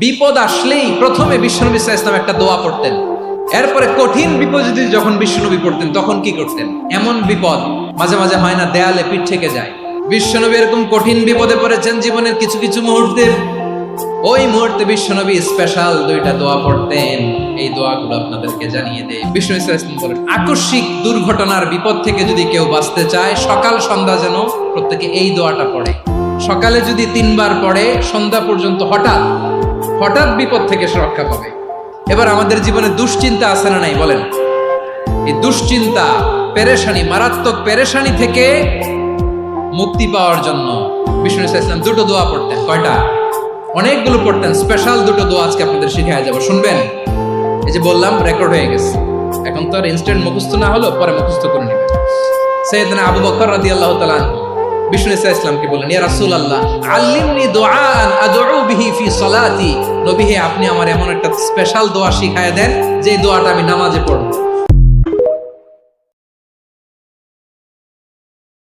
বিপদ আসলেই প্রথমে বিশ্বনবী সাল্লাল্লাহু আলাইহি ওয়াসাল্লাম একটা দোয়া পড়তেন। এরপরে কঠিন বিপদে যখন বিশ্বনবী পড়তেন তখন কি করতেন? এমন বিপদ মাঝে মাঝে হয় না, দেয়ালে পিঠ থেকে যায়। বিশ্বনবী এরকম কঠিন বিপদে পড়েছেন জীবনের কিছু কিছু মুহূর্তে। ওই মুহূর্তে বিশ্বনবী স্পেশাল দুইটা দোয়া পড়তেন। এই দোয়াগুলো আপনাদেরকে জানিয়ে দেয়। বিশ্বনবী সাল্লাল্লাহু আলাইহি ওয়াসাল্লাম বলেন, আকস্মিক দুর্ঘটনার বিপদ থেকে যদি কেউ বাঁচতে চায়, সকাল সন্ধ্যা যেন প্রত্যেকে এই দোয়াটা পড়ে। সকালে যদি 3 বার পড়ে, সন্ধ্যা পর্যন্ত হঠাৎ বিপদ থেকে সে রক্ষা পাবে। এবার আমাদের জীবনে দুশ্চিন্তা আছে না নাই বলেন? এই দুশ্চিন্তা, পেরেশানি, মারাত্মক পেরেশানি থেকে মুক্তি পাওয়ার জন্য বিষ্ণু ইসলাম দুটো দোয়া পড়তেন। কয়টা? অনেকগুলো পড়তেন। স্পেশাল দুটো দোয়া আজকে আপনাদের শিখায় যাব, শুনবেন? এই যে বললাম রেকর্ড হয়ে গেছে, এখন তো আর ইনস্ট্যান্ট মুখস্থ না হলো, পরে মুখস্থ করে নেবেন। সাইয়েদনা আবু বকর রাদিয়াল্লাহু তাআলা বিষ্ণু ইসলামকে বললেন, ইয়া রাসূলুল্লাহ আল্লিমনি দুআআন আদউ বিহি ফি সালাতি। নবী হে, আপনি আমার এমন একটা স্পেশাল দোয়া শিখায় দেন যে দোয়াটা আমি নামাজে পড়ব।